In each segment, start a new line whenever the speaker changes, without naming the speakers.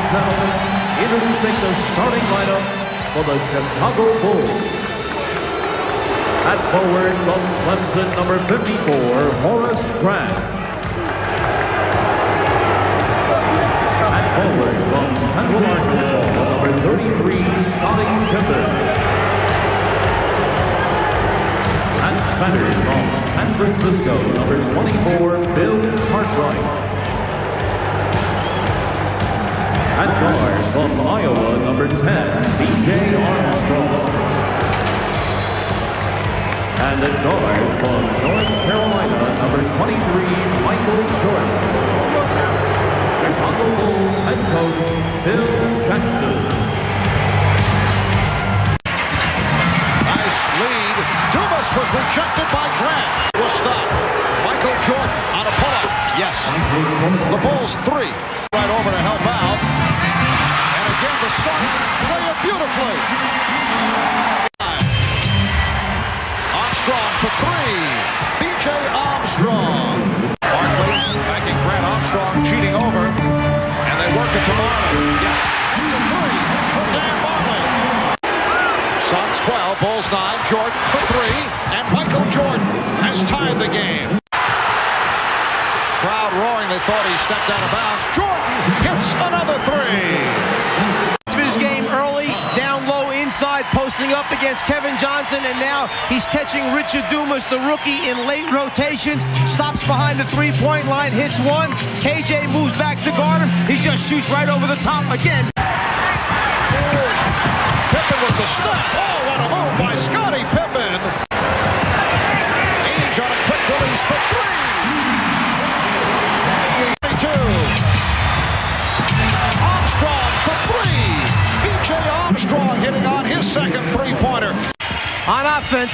and gentlemen, introducing the starting lineup for the Chicago Bulls. At forward from Clemson, number 54, Horace Grant. At forward from Central Arkansas, number 33, Scottie Pippen. At center from San Francisco, number 24, Bill Cartwright. At guard from Iowa, number 10, B.J. Armstrong. And at guard from North Carolina, number 23, Michael Jordan. Chicago Bulls head coach, Phil Jackson.
Nice lead. Dumas was rejected by Grant. Was stopped. Michael Jordan on a pull-up. Yes. The Bulls 3. Right over to help out. And again, the Suns play it beautifully. Armstrong for 3. B.J. Armstrong. Barkley backing Grant. Armstrong cheating over. And they work it to Marley. Yes. It's a 3 for Dan Marley. Suns 12, Bulls 9. Jordan for 3. And Michael Jordan has tied the game. Crowd roaring. They thought he stepped out of bounds. Jordan hits another 3.
His game early, down low inside, posting up against Kevin Johnson, and now he's catching Richard Dumas, the rookie, in late rotations. Stops behind the three-point line, hits one. KJ moves back to guard him. He just shoots right over the top again.
Pippen with the step. Oh, what a move by Scottie Pippen. Ainge on a quick release for 3. 22. Armstrong for 3. B.J. Armstrong hitting on his second three-pointer.
On offense,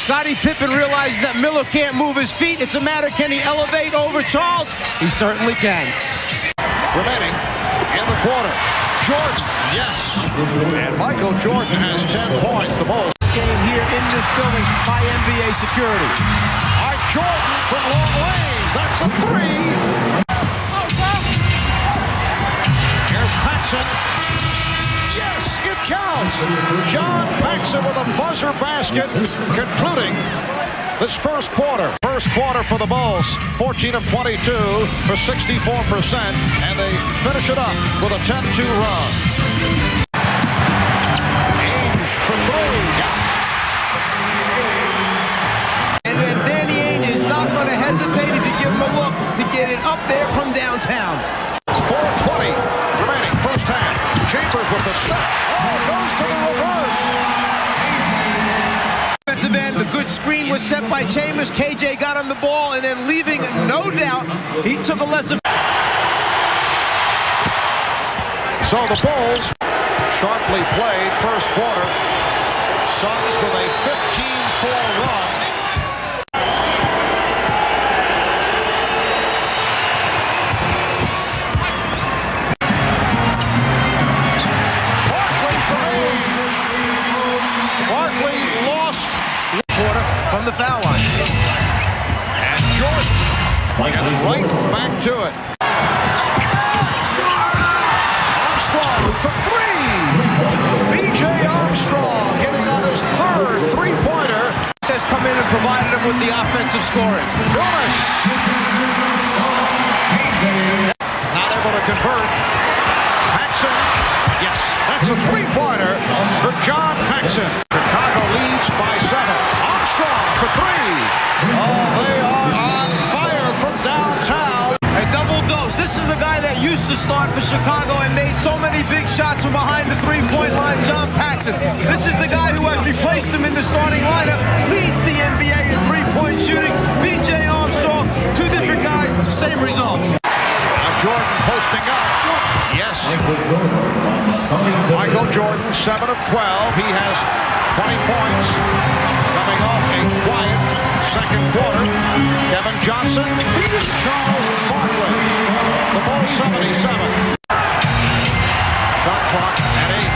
Scottie Pippen realizes that Miller can't move his feet. It's a matter, can he elevate over Charles? He certainly can.
Remaining in the quarter. Jordan, yes. And Michael Jordan has 10 points. The Bulls.
Game here in this building by NBA security.
Art Jordan from long range. That's a 3. Here's Paxson. Yes, it counts. John Paxson with a buzzer basket, concluding this first quarter. First quarter for the Bulls, 14 of 22 for 64%, and they finish it up with a 10-2 run. Ainge for 3. Yes.
And then Danny Ainge is not going to hesitate if you give him a look to get it up there from downtown.
4:20 remaining, first half. Chambers with the step. Oh, goes for the reverse.
Defensive end, the good screen was set by Chambers. KJ got him the ball, and then leaving no doubt, he took a lesson.
So the Bulls sharply played first quarter. Suns with a 15-4 run.
From the foul line.
And Jordan gets right back to it. Armstrong for 3. B.J. Armstrong hitting on his third three-pointer.
Has come in and provided him with the offensive scoring.
Dumas. Not able to convert. Paxson. Yes, that's a three-pointer for John Paxson. Chicago leads by 7. Armstrong for 3. Oh, they are on fire from downtown.
A double dose. This is the guy that used to start for Chicago and made so many big shots from behind the three-point line, John Paxson. This is the guy who has replaced him in the starting lineup, leads the NBA in three-point shooting. B.J. Armstrong, 2 different guys, same results.
Now Jordan posting up. Yes. Michael Jordan, 7 of 12. He has 20 points. Coming off a quiet second quarter. Kevin Johnson defeated Charles Barkley. The Bulls 77. Shot clock at 8.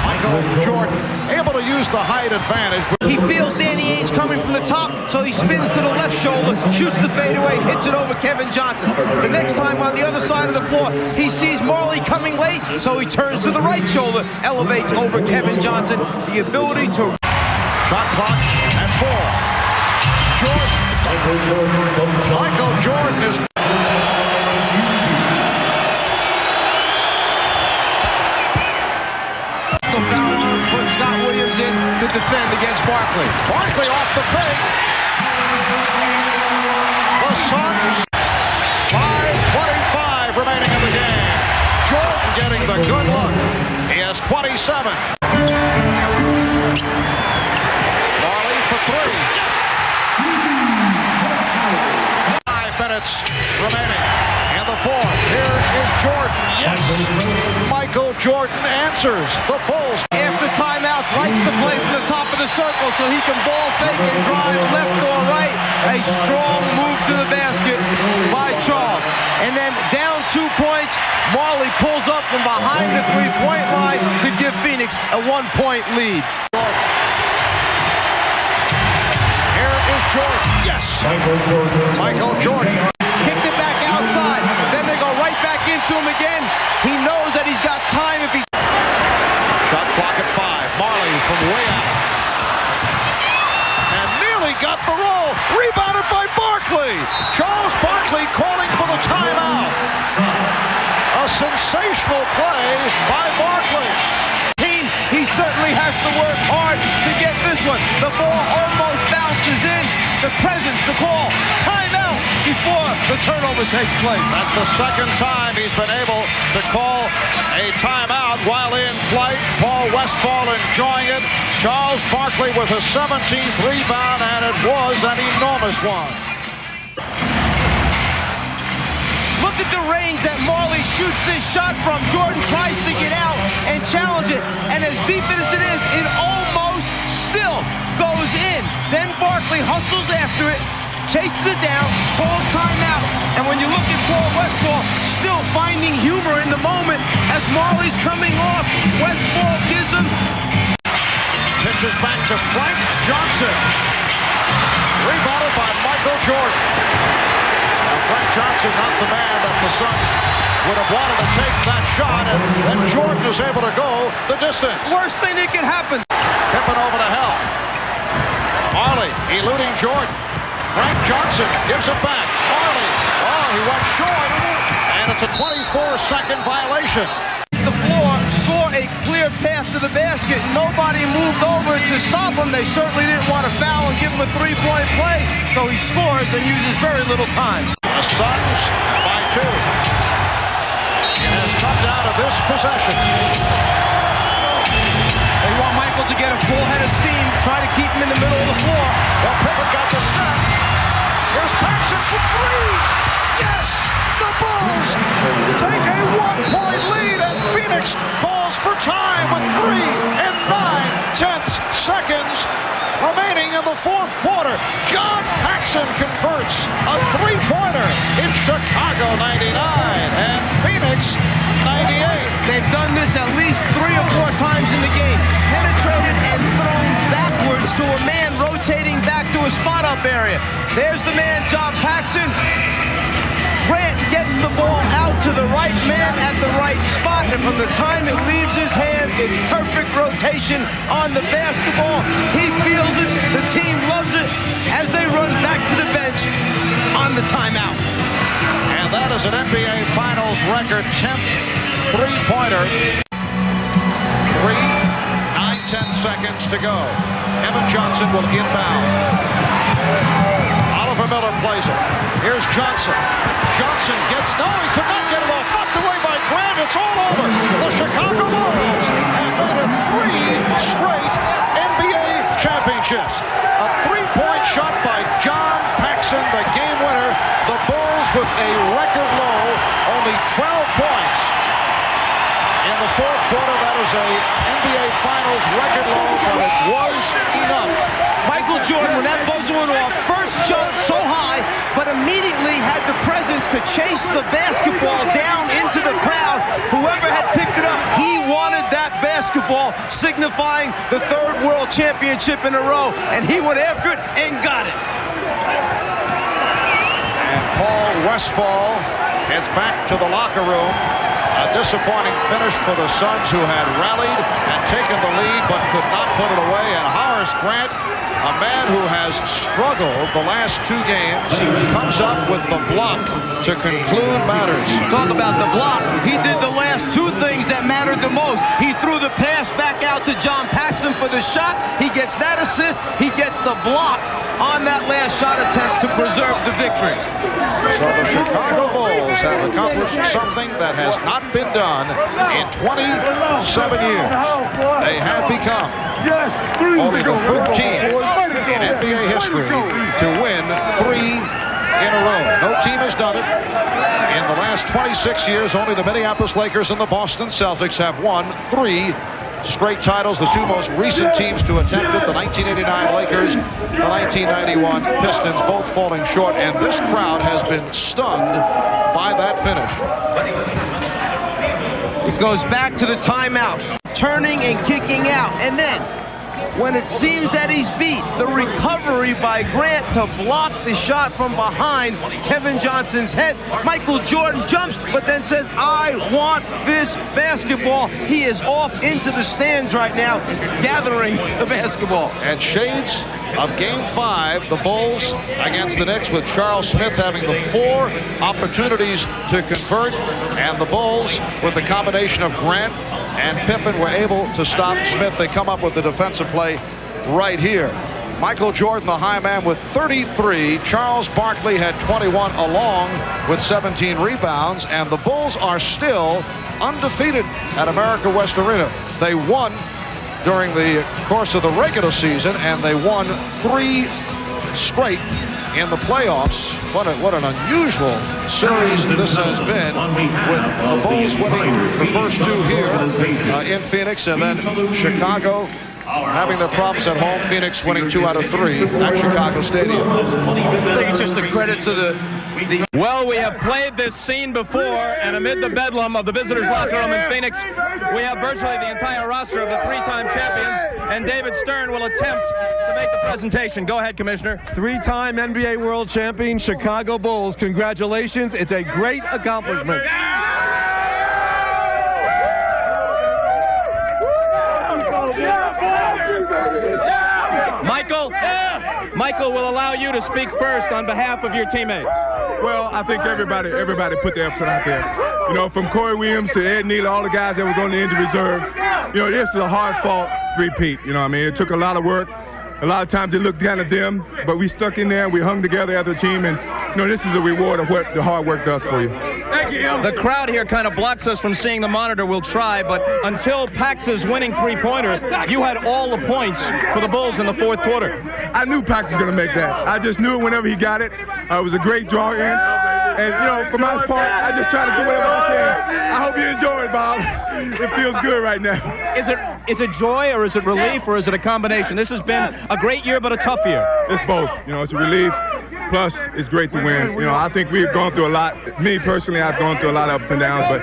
Michael Jordan able to use the height advantage.
He feels Danny Ainge coming from the top, so he spins to the left shoulder, shoots the fadeaway, hits it over Kevin Johnson. The next time on the other side of the floor, he sees Marley coming late, so he turns to the right shoulder, elevates over Kevin Johnson. The ability to...
Shot clock at 4. Michael Jordan is...
Put Scott Williams in to defend against Barkley.
Barkley off the fake. The Suns, 5:25 remaining in the game. Jordan getting the good look. He has 27. Marley for 3. 5 minutes remaining in the fourth. Here is Jordan. Yes. Michael Jordan answers. The Bulls.
After timeouts, likes to play from the top of the circle so he can ball fake and drive left or right. A strong move to the basket by Charles. And then down 2 points, Marley pulls up from behind the three-point line to give Phoenix a 1-point lead.
Here is Jordan. Yes. Michael Jordan.
Kicked it back outside. Then they go right back into him again. He knows that he's got time if he...
Shot clock at 5. Marley from way out. And nearly got the roll. Rebounded by Barkley. Charles Barkley calling for the timeout. A sensational play by Barkley.
He certainly has to work hard to get this one. The ball almost bounces in. The presence, the call, timeout before the turnover takes place.
That's the second time he's been able to call a timeout while in flight. Paul Westphal enjoying it. Charles Barkley with a 17th rebound, and it was an enormous one.
Look at the range that Marley shoots this shot from. Jordan tries to get out and challenge it. And as deep as it is, it almost still goes in. Then Barkley hustles after it, chases it down, calls timeout. And when you look at Paul Westphal, still finding humor in the moment as Marley's coming off. Westphal gives him...
Pitches back to Frank Johnson. Rebounded by Michael Jordan. Frank Johnson, not the man that the Suns would have wanted to take that shot, and Jordan is able to go the distance.
Worst thing that could happen.
Pippen over to Hell. Marley eluding Jordan. Frank Johnson gives it back. Marley, oh, he went short, and it's a 24-second violation.
The floor saw a clear path to the basket. Nobody moved over to stop him. They certainly didn't want to foul and give him a three-point play, so he scores and uses very little time.
The Suns by 2. It has come down to this possession.
They want Michael to get a full head of steam, try to keep him in the middle of the floor.
Well, Pippen got the step. Here's Paxson for 3. Yes! The Bulls take a 1-point lead, and Phoenix calls for time with 3 and 9/10 seconds remaining in the fourth quarter. John Paxson converts a three-pointer in Chicago 99 and Phoenix 98.
They've done this at least 3 or 4 times in the game. Penetrated and thrown backwards to a man rotating back to a spot-up area. There's the man, John Paxson. Grant gets the ball out to the right man at the right spot, and from the time it leaves his hand, it's perfect rotation on the basketball. He feels it, the team loves it, as they run back to the bench on the timeout.
And that is an NBA Finals record 10th three-pointer. 3, 9/10 seconds to go. Kevin Johnson will inbound. Oliver Miller plays it. Here's Johnson. Johnson gets, no, he could not get it off. Knocked away by Grant. It's all over. The Chicago Bulls have made it 3 straight NBA championships. A three-point shot by John Paxson, the game winner. The Bulls with a record low, only 12 points. in the fourth quarter. That is a NBA Finals record low, but it was enough.
Michael Jordan, when that buzzer went off, first jumped so high, but immediately had the presence to chase the basketball down into the crowd. Whoever had picked it up, he wanted that basketball, signifying the third world championship in a row, and he went after it and got it.
And Paul Westphal heads back to the locker room. A disappointing finish for the Suns, who had rallied and taken the lead but could not put it away. And Horace Grant, a man who has struggled the last two games, comes up with the block to conclude matters.
Talk about the block. He did the last two things that mattered the most. He threw the pass back out to John Paxson for the shot. He gets that assist. He gets the block on that last shot attempt to preserve the victory.
So the Chicago Bulls have accomplished something that has not been done in 27 years. They have become only the third team in NBA history to win 3 in a row. No team has done it. In the last 26 years, only the Minneapolis Lakers and the Boston Celtics have won 3 straight titles. The two most recent teams to attempt it, the 1989 Lakers, the 1991 Pistons, both falling short, and this crowd has been stunned by that finish.
It goes back to the timeout, turning and kicking out, and then when it seems that he's beat, the recovery by Grant to block the shot from behind Kevin Johnson's head. Michael Jordan jumps, but then says, I want this basketball. He is off into the stands right now, gathering the basketball.
And shades of Game 5, the Bulls against the Knicks, with Charles Smith having the 4 opportunities to convert, and the Bulls, with the combination of Grant and Pippen, were able to stop Smith. They come up with the defensive play right here. Michael Jordan, the high man, with 33. Charles Barkley had 21, along with 17 rebounds, and the Bulls are still undefeated at America West Arena. They won during the course of the regular season, and they won 3 straight in the playoffs. What an unusual series this has been, with the Bulls winning the first 2 here in Phoenix, and then Chicago having their problems at home. Phoenix winning 2 out of 3 at Chicago Stadium.
I think it's just a credit to the
Well, we have played this scene before, and amid the bedlam of the visitors' locker room in Phoenix, we have virtually the entire roster of the 3-time champions, and David Stern will attempt to make the presentation. Go ahead, Commissioner.
3-time NBA World Champion Chicago Bulls. Congratulations. It's a great accomplishment.
Michael will allow you to speak first on behalf of your teammates.
Well, I think everybody put their effort out there. You know, from Corey Williams to Ed Neal, all the guys that were going to injury reserve. You know, this is a hard-fought three-peat. You know what I mean? It took a lot of work. A lot of times it looked kind of dim, but we stuck in there. We hung together as a team, and you know, this is a reward of what the hard work does for you.
Thank you. The crowd here kind of blocks us from seeing the monitor. We'll try, but until Pax's winning three-pointer, you had all the points for the Bulls in the fourth quarter.
I knew Pax was going to make that. I just knew it whenever he got it. It was a great draw in. And, you know, for my part, I just try to do whatever I can. I hope you enjoy it, Bob. It feels good right now.
Is it joy, or is it relief, or is it a combination? This has been a great year, but a tough year.
It's both. You know, it's a relief. Plus, it's great to win. You know, I think we've gone through a lot. Me, personally, I've gone through a lot of ups and downs, but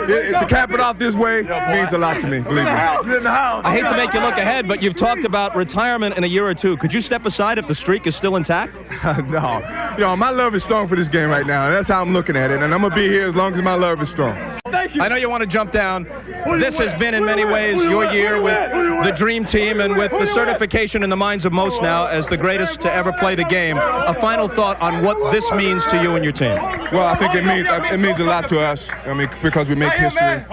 to cap it off this way means a lot to me, believe me.
I hate to make you look ahead, but you've talked about retirement in a year or two. Could you step aside if the streak is still intact?
No. You know, my love is strong for this game right now. That's how I'm looking at it, and I'm going to be here as long as my love is strong.
Thank you. I know you want to jump down. This has been, in many ways, your year with the Dream Team and with the certification in the minds of most now as the greatest to ever play the game. A final thought on what this means to you and your team.
Well, I think it means a lot to us. I mean, because we make history.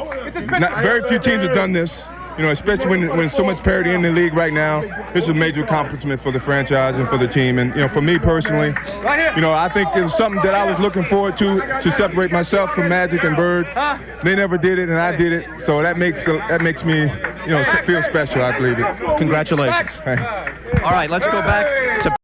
Very few teams have done this. You know, especially when so much parity in the league right now. This is a major accomplishment for the franchise and for the team. And, you know, for me personally, you know, I think it was something that I was looking forward to separate myself from Magic and Bird. They never did it, and I did it. So that makes me, you know, feel special, I believe it.
Congratulations.
Thanks.
All right, let's go back